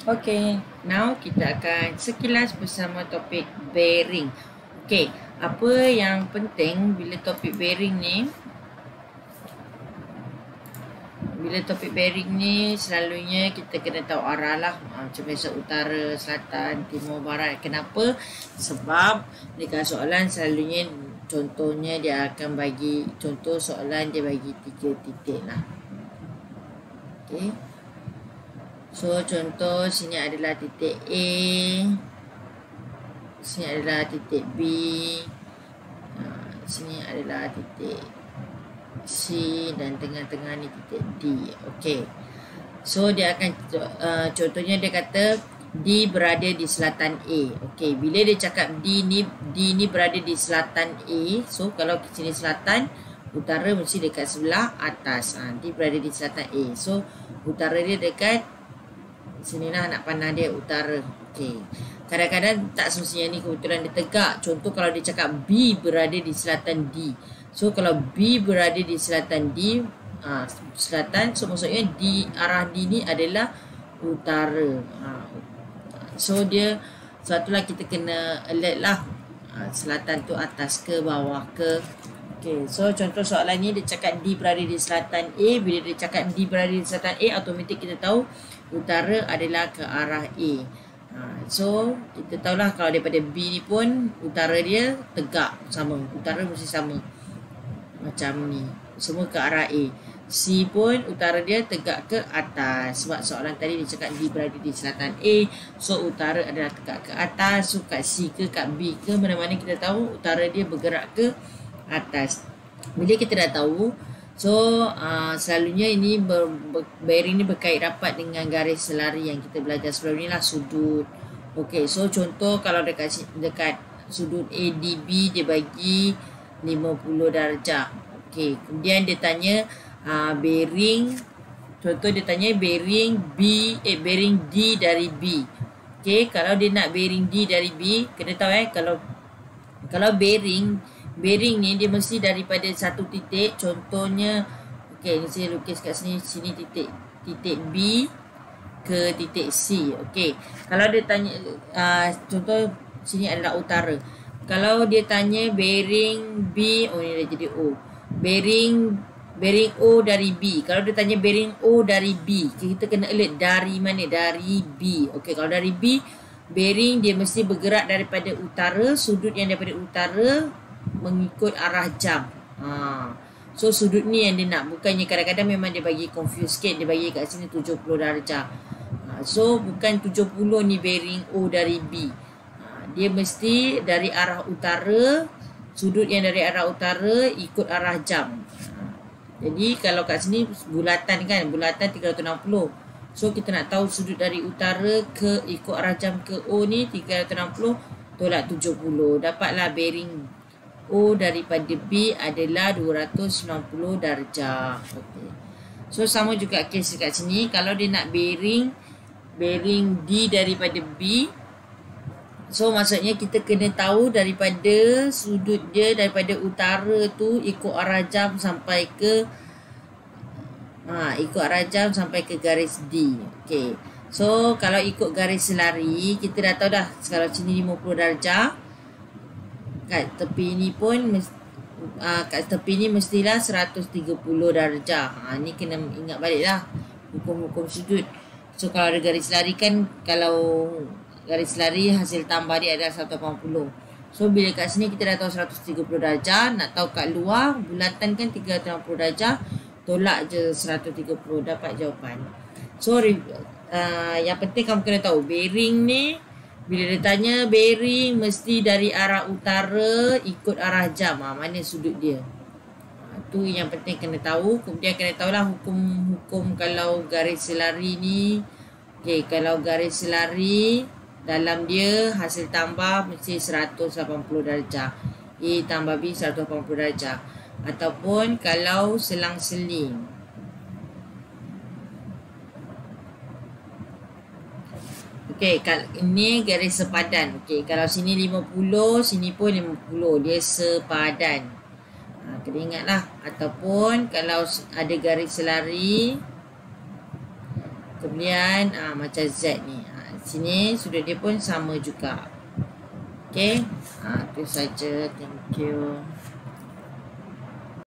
Okay, now kita akan sekilas bersama topik bearing. Okay, apa yang penting bila topik bearing ni? Bila topik bearing ni selalunya kita kena tahu arah lah. Macam biasa utara, selatan, timur, barat. Kenapa? Sebab dekat soalan selalunya contohnya dia akan bagi, contoh soalan dia bagi 3 titik lah. Okay. So contoh sini adalah titik A, sini adalah titik B, sini adalah titik C dan tengah-tengah ni titik D. Okey. So dia akan contohnya dia kata D berada di selatan A. Okey, bila dia cakap D ni berada di selatan A, so kalau sini selatan, utara mesti dekat sebelah atas. D berada di selatan A. So utara dia dekat sinilah nak pandang dia utara. Okey. Kadang-kadang tak semestinya ni kebetulan dia tegak. Contoh kalau dia cakap B berada di selatan D. So kalau B berada di selatan D, selatan, so maksudnya D, arah D ni adalah utara. So dia, sebab itulah kita kena alert lah. Selatan tu atas ke bawah ke. Okay, so contoh soalan ni dia cakap D berada di selatan A. Bila dia cakap D berada di selatan A, automatik kita tahu utara adalah ke arah A. So kita tahulah kalau daripada B ni pun utara dia tegak sama, utara mesti sama macam ni, semua ke arah A. C pun utara dia tegak ke atas, sebab soalan tadi dia cakap D berada di selatan A, so utara adalah tegak ke atas. So kat C ke kat B ke, mana-mana kita tahu utara dia bergerak ke atas. Bila kita dah tahu, so selalunya ini bearing ni berkait rapat dengan garis selari yang kita belajar sebelum ni lah, sudut. Okey, so contoh kalau dekat sudut ADB dia bagi 50 darjah. Okey, kemudian dia tanya bearing, contoh dia tanya bearing bearing D dari B. Okey, kalau dia nak bearing D dari B, kena tahu kalau bearing ni dia mesti daripada satu titik, contohnya okey, ni saya lukis kat sini titik B ke titik C. Okey, kalau dia tanya contoh sini adalah utara. Kalau dia tanya bearing B, oh ni dah jadi O. Bearing O dari B. Kalau dia tanya bearing O dari B, kita kena alert dari mana? Dari B. Okey, kalau dari B, bearing dia mesti bergerak daripada utara, sudut yang daripada utara mengikut arah jam. So sudut ni yang dia nak. Bukannya kadang-kadang memang dia bagi confuse sikit, dia bagi kat sini 70 darjah. So bukan 70 ni bearing O dari B. Dia mesti dari arah utara, sudut yang dari arah utara ikut arah jam. Jadi kalau kat sini bulatan kan, bulatan 360. So kita nak tahu sudut dari utara ke ikut arah jam ke O ni 360 tolak 70. Dapatlah bearing O daripada B adalah 290 darjah. Okay. So sama juga kes kat sini. Kalau dia nak bearing D daripada B, so maksudnya kita kena tahu daripada sudut dia daripada utara tu ikut arah jam sampai ke garis D. Okey. So kalau ikut garis selari, kita dah tahu dah kalau sini 50 darjah, kat tepi ni pun kat tepi ni mestilah 130 darjah. Ni kena ingat balik lah hukum-hukum sudut. So kalau ada garis lari kan, kalau garis lari hasil tambah dia adalah 180. So bila kat sini kita dah tahu 130 darjah, nak tahu kat luar bulatan kan 360 darjah, tolak je 130, dapat jawapan. So yang penting kamu kena tahu bearing ni, bila dia tanya bearing mesti dari arah utara ikut arah jam, mana sudut dia. Tu yang penting kena tahu. Kemudian kena tahulah hukum-hukum kalau garis selari ni. Okey, kalau garis selari dalam dia hasil tambah mesti 180 darjah. A tambah B 180 darjah. Ataupun kalau selang-seling. Okey, ini garis sepadan. Okey, kalau sini 50, sini pun 50. Dia sepadan. Kena ingatlah. Ataupun kalau ada garis selari, Kemudian macam Z ni. Sini sudut dia pun sama juga. Okay. Itu saja. Thank you.